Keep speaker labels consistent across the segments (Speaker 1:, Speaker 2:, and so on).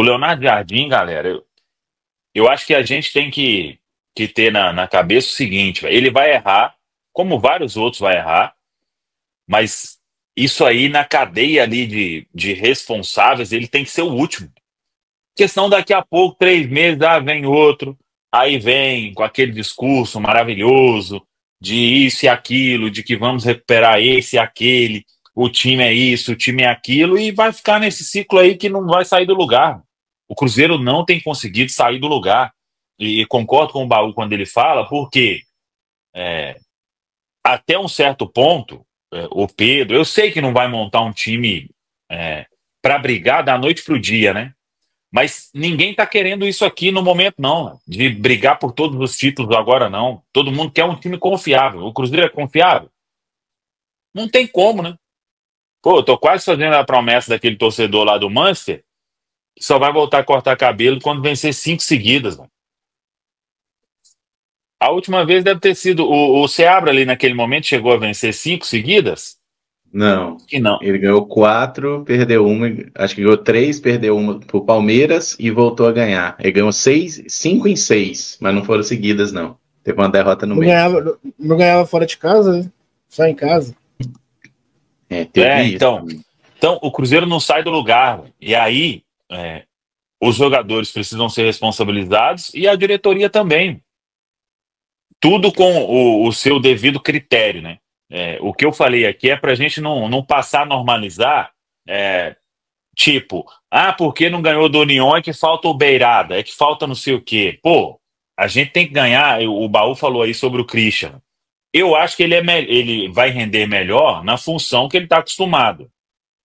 Speaker 1: O Leonardo Jardim, galera, eu acho que a gente tem que ter na cabeça o seguinte, velho, ele vai errar, como vários outros vai errar, mas isso aí na cadeia ali de responsáveis, ele tem que ser o último. Porque senão daqui a pouco, 3 meses, vem outro, aí vem com aquele discurso maravilhoso de isso e aquilo, de que vamos recuperar esse e aquele, o time é isso, o time é aquilo, e vai ficar nesse ciclo aí que não vai sair do lugar. O Cruzeiro não tem conseguido sair do lugar. E concordo com o Baú quando ele fala, porque até um certo ponto, o Pedro, eu sei que não vai montar um time para brigar da noite pro dia, né? Mas ninguém está querendo isso aqui no momento, não. De brigar por todos os títulos agora, não. Todo mundo quer um time confiável. O Cruzeiro é confiável? Não tem como, né? Pô, eu tô quase fazendo a promessa daquele torcedor lá do Manchester, que só vai voltar a cortar cabelo quando vencer 5 seguidas, mano. A última vez deve ter sido o Seabra ali naquele momento, chegou a vencer 5 seguidas?
Speaker 2: Não.
Speaker 1: Que não.
Speaker 2: Ele ganhou 4, perdeu uma, acho que ganhou 3, perdeu uma pro Palmeiras e voltou a ganhar. Ele ganhou 5 em 6, mas não foram seguidas, não. Teve uma derrota no meio.
Speaker 3: Não ganhava fora de casa, né? Só em casa.
Speaker 2: Teve isso.
Speaker 1: Então, o Cruzeiro não sai do lugar. E aí, os jogadores precisam ser responsabilizados e a diretoria também. Tudo com o seu devido critério, né? O que eu falei aqui é para a gente não passar a normalizar, tipo, porque não ganhou do União é que falta o Beirada, é que falta não sei o quê. Pô, a gente tem que ganhar. O Baú falou aí sobre o Christian. Eu acho que ele vai render melhor na função que ele está acostumado.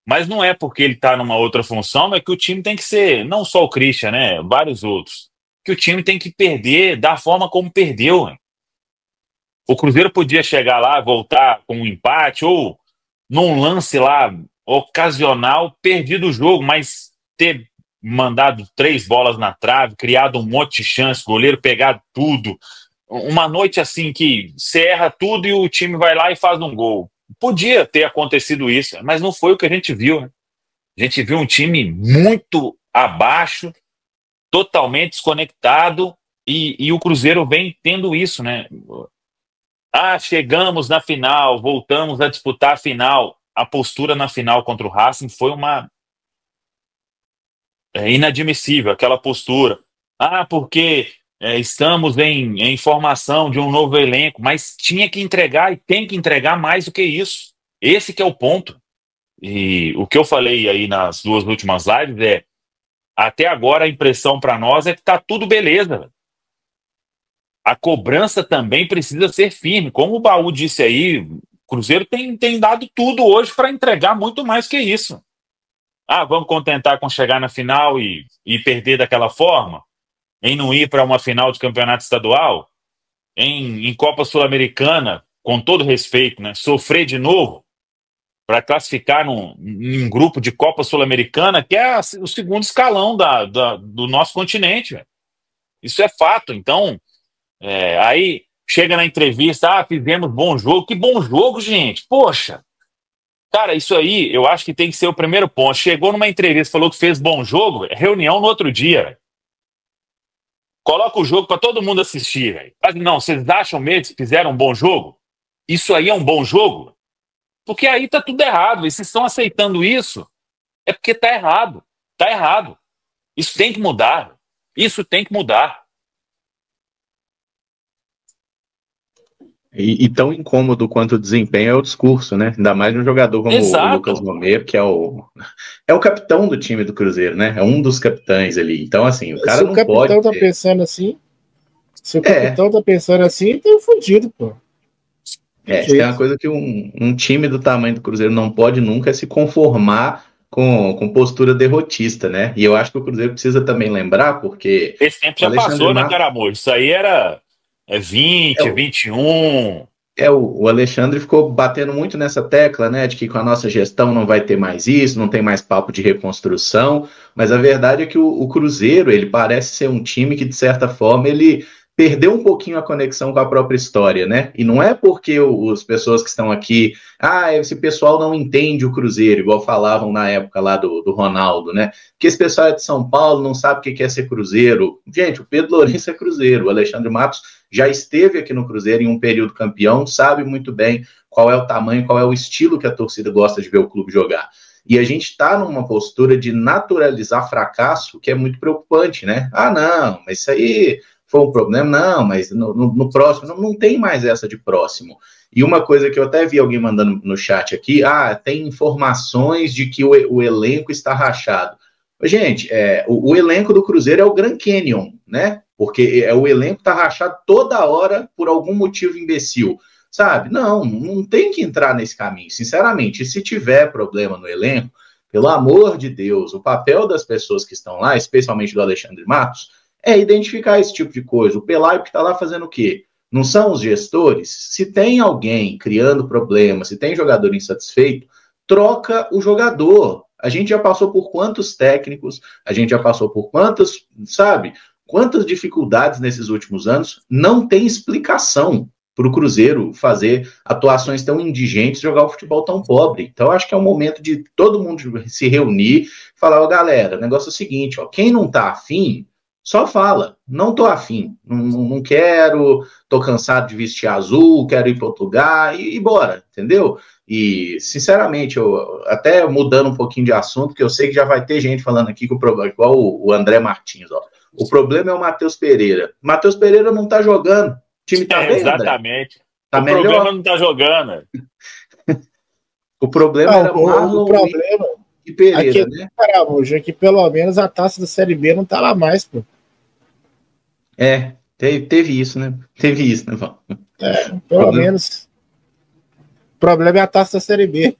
Speaker 1: Mas não é porque ele está numa outra função, é que o time tem que ser, não só o Christian, né? Vários outros. Que o time tem que perder da forma como perdeu, né? O Cruzeiro podia chegar lá, voltar com um empate, ou num lance lá ocasional, perdido o jogo, mas ter mandado 3 bolas na trave, criado um monte de chance, goleiro pegado tudo. Uma noite assim que você erra tudo e o time vai lá e faz um gol. Podia ter acontecido isso, mas não foi o que a gente viu, né? A gente viu um time muito abaixo, totalmente desconectado, e o Cruzeiro vem tendo isso, né? Chegamos na final, voltamos a disputar a final. A postura na final contra o Racing foi uma inadmissível, aquela postura. Porque estamos em formação de um novo elenco, mas tinha que entregar e tem que entregar mais do que isso. Esse que é o ponto. E o que eu falei aí nas 2 últimas lives até agora a impressão para nós é que tá tudo beleza. A cobrança também precisa ser firme. Como o Baú disse aí, o Cruzeiro tem dado tudo hoje para entregar muito mais que isso. Vamos contentar com chegar na final e perder daquela forma? Em não ir para uma final de campeonato estadual? Em Copa Sul-Americana, com todo respeito, né? Sofrer de novo para classificar num grupo de Copa Sul-Americana, que é o segundo escalão do nosso continente. Véio. Isso é fato. Então, aí chega na entrevista, fizemos bom jogo. Que bom jogo, gente! Poxa! Cara, isso aí eu acho que tem que ser o primeiro ponto. Chegou numa entrevista, falou que fez bom jogo, reunião no outro dia, véio. Coloca o jogo para todo mundo assistir, velho. Não, vocês acham mesmo que fizeram um bom jogo? Isso aí é um bom jogo? Porque aí tá tudo errado. E se estão aceitando isso, é porque tá errado. Tá errado. Isso tem que mudar. Isso tem que mudar.
Speaker 2: E tão incômodo quanto o desempenho é o discurso, né? Ainda mais um jogador como o Lucas Romero, que é o capitão do time do Cruzeiro, né? É um dos capitães ali. Então, assim, o cara não pode...
Speaker 3: Se o capitão tá pensando assim... Se o capitão tá pensando assim, tá fudido, pô.
Speaker 2: Tem uma coisa que um time do tamanho do Cruzeiro não pode nunca se conformar com postura derrotista, né? E eu acho que o Cruzeiro precisa também lembrar, porque...
Speaker 1: Esse tempo já passou, né, Caramor? Isso aí era 20, 21...
Speaker 2: O Alexandre ficou batendo muito nessa tecla, né, de que com a nossa gestão não vai ter mais isso, não tem mais papo de reconstrução, mas a verdade é que o Cruzeiro, ele parece ser um time que, de certa forma, ele perdeu um pouquinho a conexão com a própria história, né? E não é porque as pessoas que estão aqui, esse pessoal não entende o Cruzeiro, igual falavam na época lá do Ronaldo, né? Que esse pessoal é de São Paulo, não sabe o que é ser Cruzeiro. Gente, o Pedro Lourenço é Cruzeiro, o Alexandre Matos já esteve aqui no Cruzeiro em um período campeão, sabe muito bem qual é o tamanho, qual é o estilo que a torcida gosta de ver o clube jogar. E a gente está numa postura de naturalizar fracasso que é muito preocupante, né? Não, mas isso aí foi um problema, não, mas no próximo, não tem mais essa de próximo. E uma coisa que eu até vi alguém mandando no chat aqui, tem informações de que o elenco está rachado. Gente, o elenco do Cruzeiro é o Grand Canyon, né? Porque o elenco está rachado toda hora por algum motivo imbecil, sabe? Não tem que entrar nesse caminho, sinceramente. E se tiver problema no elenco, pelo amor de Deus, o papel das pessoas que estão lá, especialmente do Alexandre Matos, é identificar esse tipo de coisa. O Pelayo que está lá fazendo o quê? Não são os gestores? Se tem alguém criando problema, se tem jogador insatisfeito, troca o jogador. A gente já passou por quantos técnicos, a gente já passou por quantas dificuldades nesses últimos anos. Não tem explicação para o Cruzeiro fazer atuações tão indigentes, jogar o futebol tão pobre. Então, acho que é um momento de todo mundo se reunir e falar, galera, o negócio é o seguinte, quem não está afim, só fala, não tô afim, não quero, tô cansado de vestir azul, quero ir para outro lugar e bora, entendeu? E, sinceramente, até mudando um pouquinho de assunto, porque eu sei que já vai ter gente falando aqui que o problema, igual o André Martins, o problema é o Matheus Pereira. Matheus Pereira não tá jogando, o time tá bem,
Speaker 1: exatamente.
Speaker 2: Tá
Speaker 1: o
Speaker 2: melhor.
Speaker 1: Problema não tá jogando.
Speaker 2: O problema era Marlon e Pereira,
Speaker 3: aqui,
Speaker 2: né?
Speaker 3: Caramujo, que pelo menos a taça da Série B não tá lá mais, pô.
Speaker 2: Teve isso, né? Paulo?
Speaker 3: Pelo menos. O problema é a taça da Série B.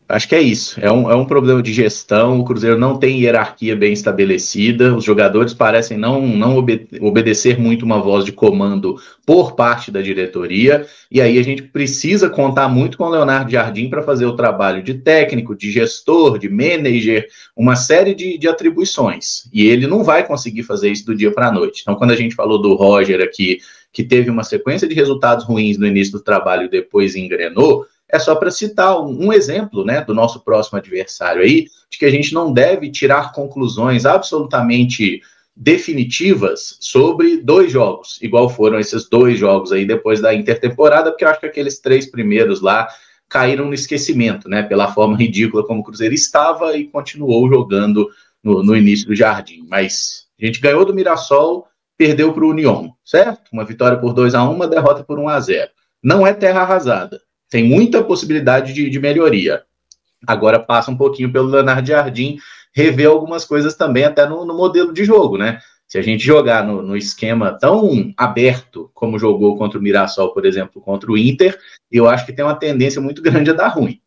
Speaker 2: Acho que é isso. É um problema de gestão. O Cruzeiro não tem hierarquia bem estabelecida. Os jogadores parecem não obedecer muito uma voz de comando por parte da diretoria. E aí a gente precisa contar muito com o Leonardo Jardim para fazer o trabalho de técnico, de gestor, de manager, uma série de atribuições. E ele não vai conseguir fazer isso do dia para a noite. Então, quando a gente falou do Roger aqui, que teve uma sequência de resultados ruins no início do trabalho e depois engrenou, é só para citar um exemplo, né, do nosso próximo adversário aí, de que a gente não deve tirar conclusões absolutamente definitivas sobre 2 jogos, igual foram esses 2 jogos aí depois da intertemporada, porque eu acho que aqueles 3 primeiros lá caíram no esquecimento, né, pela forma ridícula como o Cruzeiro estava e continuou jogando no início do Jardim. Mas a gente ganhou do Mirassol, perdeu para o União, certo? Uma vitória por 2-1, uma derrota por 1-0. Não é terra arrasada. Tem muita possibilidade de melhoria. Agora passa um pouquinho pelo Leonardo Jardim rever algumas coisas também, até no modelo de jogo, né? Se a gente jogar no esquema tão aberto como jogou contra o Mirassol, por exemplo, contra o Inter, eu acho que tem uma tendência muito grande a dar ruim.